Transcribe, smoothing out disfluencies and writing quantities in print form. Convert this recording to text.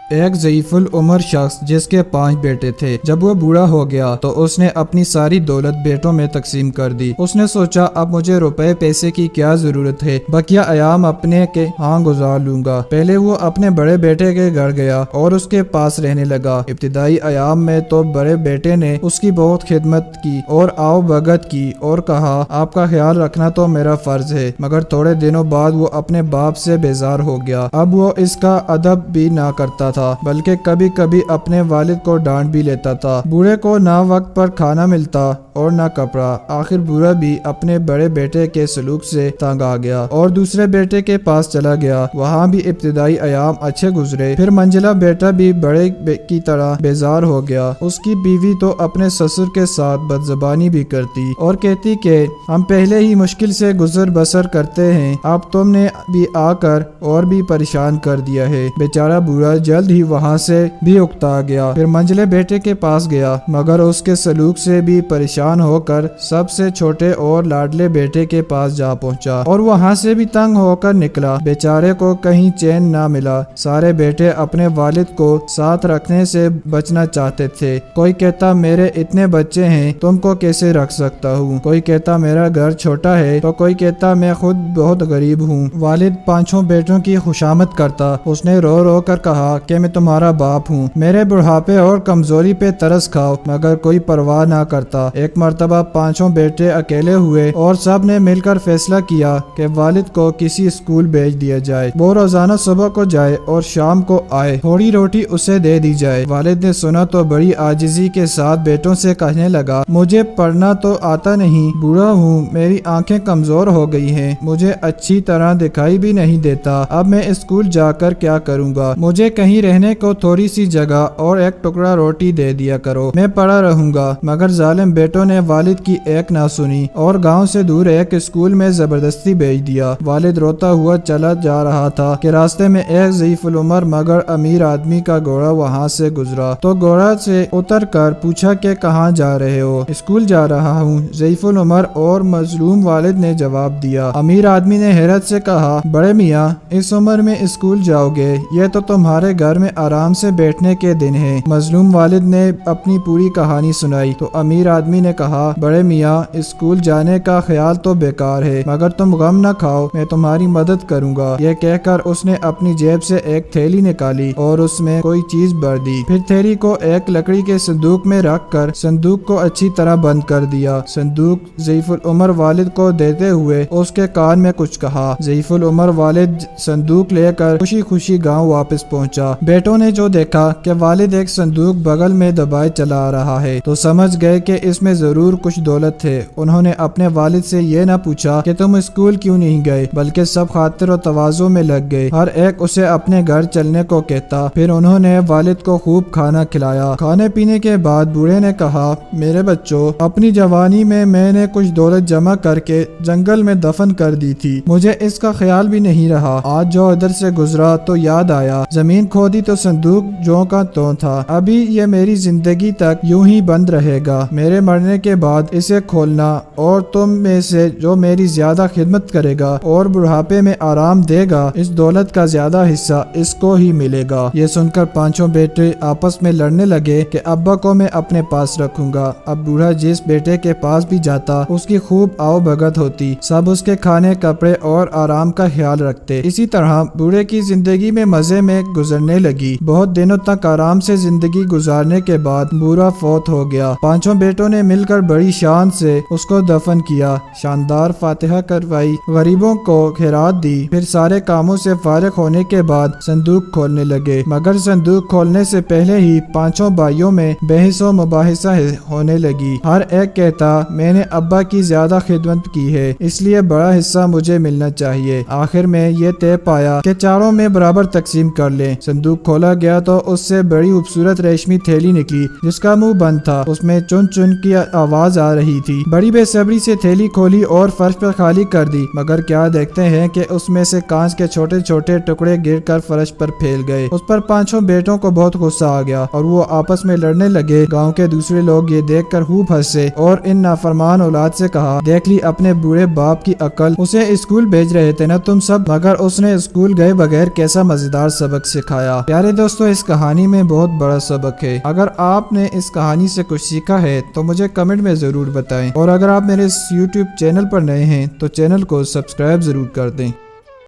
ایک ضعیف العمر شخص جس کے 5 بیٹے تھے، جب وہ بوڑھا ہو گیا تو اس نے اپنی ساری دولت بیٹوں میں تقسیم کر دی۔ اس نے سوچا اب مجھے روپے پیسے کی کیا ضرورت ہے، بقیہ ایام اپنے کے ہاں گزار لوں گا۔ پہلے وہ اپنے بڑے بیٹے کے گھر گیا اور اس کے پاس رہنے لگا۔ ابتدائی ایام میں تو بڑے بیٹے نے اس کی بہت خدمت کی اور آؤ بھگت کی اور کہا آپ کا خیال رکھنا تو میرا فرض ہے، مگر تھوڑے دنوں بعد وہ اپنے باپ سے بیزار ہو گیا۔ اب وہ اس کا ادب بھی نہ کرتا تھا، بلکہ کبھی کبھی اپنے والد کو ڈانٹ بھی لیتا تھا۔ بوڑھے کو نہ وقت پر کھانا ملتا اور نہ کپڑا۔ آخر بوڑھا بھی اپنے بڑے بیٹے کے سلوک سے تنگ آ گیا اور دوسرے بیٹے کے پاس چلا گیا۔ وہاں بھی ابتدائی ایام اچھے گزرے، پھر منجلا بیٹا بھی بڑے کی طرح بیزار ہو گیا۔ اس کی بیوی تو اپنے سسر کے ساتھ بدزبانی بھی کرتی اور کہتی کہ ہم پہلے ہی مشکل سے گزر بسر کرتے ہیں، اب تم نے بھی آ کر اور بھی پریشان کر دیا ہے۔ بیچارہ بوڑھا جلد ہی وہاں سے بھی اکتا گیا، پھر منجلے بیٹے کے پاس گیا، مگر اس کے سلوک سے بھی پریشان ہو کر سب سے چھوٹے اور لاڈلے بیٹے کے پاس جا پہنچا اور وہاں سے بھی تنگ ہو کر نکلا۔ بیچارے کو کہیں چین نہ ملا۔ سارے بیٹے اپنے والد کو ساتھ رکھنے سے بچنا چاہتے تھے۔ کوئی کہتا میرے اتنے بچے ہیں، تم کو کیسے رکھ سکتا ہوں، کوئی کہتا میرا گھر چھوٹا ہے، تو کوئی کہتا میں خود بہت غریب ہوں۔ والد 5 بیٹوں کی خوشامد کرتا۔ اس نے رو رو کر کہا کہ میں تمہارا باپ ہوں، میرے بڑھاپے اور کمزوری پہ ترس کھاؤ، مگر کوئی پرواہ نہ کرتا۔ ایک مرتبہ 5 بیٹے اکیلے ہوئے اور سب نے مل کر فیصلہ کیا کہ والد کو کسی اسکول بھیج دیا جائے، وہ روزانہ صبح کو جائے اور شام کو آئے، تھوڑی روٹی اسے دے دی جائے۔ والد نے سنا تو بڑی عاجزی کے ساتھ بیٹوں سے کہنے لگا مجھے پڑھنا تو آتا نہیں، بوڑھا ہوں، میری آنکھیں کمزور ہو گئی ہیں، مجھے اچھی طرح دکھائی بھی نہیں دیتا، اب میں اسکول جا کر کیا کروں گا، مجھے کہیں رہنے کو تھوڑی سی جگہ اور ایک ٹکڑا روٹی دے دیا کرو، میں پڑا رہوں گا۔ مگر ظالم بیٹوں نے والد کی ایک نہ سنی اور گاؤں سے دور ایک اسکول میں زبردستی بھیج دیا۔ والد روتا ہوا چلا جا رہا تھا کہ راستے میں ایک ضعیف العمر مگر امیر آدمی کا گھوڑا وہاں سے گزرا تو گھوڑا سے اتر کر پوچھا کہ کہاں جا رہے ہو؟ اسکول جا رہا ہوں، ضعیف العمر اور مظلوم والد نے جواب دیا۔ امیر آدمی نے حیرت سے کہا بڑے میاں، اس عمر میں اسکول جاؤ گے؟ یہ تو تمہارے گھر میں آرام سے بیٹھنے کے دن ہیں۔ مظلوم والد نے اپنی پوری کہانی سنائی تو امیر آدمی نے کہا بڑے میاں، اسکول جانے کا خیال تو بیکار ہے، مگر تم غم نہ کھاؤ، میں تمہاری مدد کروں گا۔ یہ کہہ کر اس نے اپنی جیب سے ایک تھیلی نکالی اور اس میں کوئی چیز بھر دی، پھر تھیلی کو ایک لکڑی کے صندوق میں رکھ کر صندوق کو اچھی طرح بند کر دیا۔ صندوق ضعیف العمر والد کو دیتے ہوئے اس کے کان میں کچھ کہا۔ ضعیف العمر والد صندوق لے کر خوشی خوشی گاؤں واپس پہنچا۔ بیٹوں نے جو دیکھا کہ والد ایک صندوق بغل میں دبائے چلا آ رہا ہے تو سمجھ گئے کہ اس میں ضرور کچھ دولت ہے۔ انہوں نے اپنے والد سے یہ نہ پوچھا کہ تم اسکول کیوں نہیں گئے، بلکہ سب خاطر و تواضع میں لگ گئے، ہر ایک اسے اپنے گھر چلنے کو کہتا۔ پھر انہوں نے والد کو خوب کھانا کھلایا۔ کھانے پینے کے بعد بوڑھے نے کہا میرے بچوں، اپنی جوانی میں نے کچھ دولت جمع کر کے جنگل میں دفن کر دی تھی، مجھے اس کا خیال بھی نہیں رہا، آج جو ادھر سے گزرا تو یاد آیا، زمین کھودی تو صندوق جو کا تو تھا، ابھی یہ میری زندگی تک یوں ہی بند رہے گا، میرے مرنے کے بعد اسے کھولنا اور تم میں سے جو میری زیادہ خدمت کرے گا اور بڑھاپے میں آرام دے گا، اس دولت کا زیادہ حصہ اس کو ہی ملے گا۔ یہ سن کر 5 بیٹے آپس میں لڑنے لگے کہ ابا کو میں اپنے پاس رکھوں گا۔ اب بوڑھا جس بیٹے کے پاس بھی جاتا اس کی خوب آؤ بھگت ہوتی، سب اس کے کھانے کپڑے اور آرام کا خیال رکھتے۔ اسی طرح بوڑھے کی زندگی میں مزے میں گزرنے لگی۔ بہت دنوں تک آرام سے زندگی گزارنے کے بعد بوڑھا فوت ہو گیا۔ 5 بیٹوں نے مل کر بڑی شان سے اس کو دفن کیا، شاندار فاتحہ کروائی، غریبوں کو خیرات دی، پھر سارے کاموں سے فارغ ہونے کے بعد صندوق کھولنے لگے۔ مگر صندوق کھولنے سے پہلے ہی 5 بھائیوں میں بحث و مباحثہ ہونے لگی۔ ہر ایک کہتا میں نے ابا کی زیادہ خدمت کی ہے، اس لیے بڑا حصہ مجھے ملنا چاہیے۔ آخر میں یہ طے پایا کہ چاروں میں برابر تقسیم کر لیں۔ صندوق کھولا گیا تو اس سے بڑی خوبصورت ریشمی تھیلی نکلی جس کا منہ بند تھا، اس میں چن چن کی آواز آ رہی تھی۔ بڑی بے صبری سے تھیلی کھولی اور فرش پر خالی کر دی، مگر کیا دیکھتے ہیں کہ اس میں سے کانچ کے چھوٹے چھوٹے ٹکڑے گر کر فرش پر پھیل گئے۔ اس پر 5 بیٹوں کو بہت غصہ آ گیا اور وہ آپس میں لڑنے لگے۔ گاؤں کے دوسرے لوگ یہ دیکھ کر خوب ہنسے اور ان نافرمان اولاد سے کہا دیکھ لی اپنے بوڑھے باپ کی عقل، اسے اسکول بھیج رہے تھے نا تم سب، مگر اس نے اسکول گئے بغیر کیسا مزیدار سبق سکھایا۔ آیا۔ پیارے دوستو، اس کہانی میں بہت بڑا سبق ہے۔ اگر آپ نے اس کہانی سے کچھ سیکھا ہے تو مجھے کمنٹ میں ضرور بتائیں، اور اگر آپ میرے اس YouTube چینل پر نئے ہیں تو چینل کو سبسکرائب ضرور کر دیں۔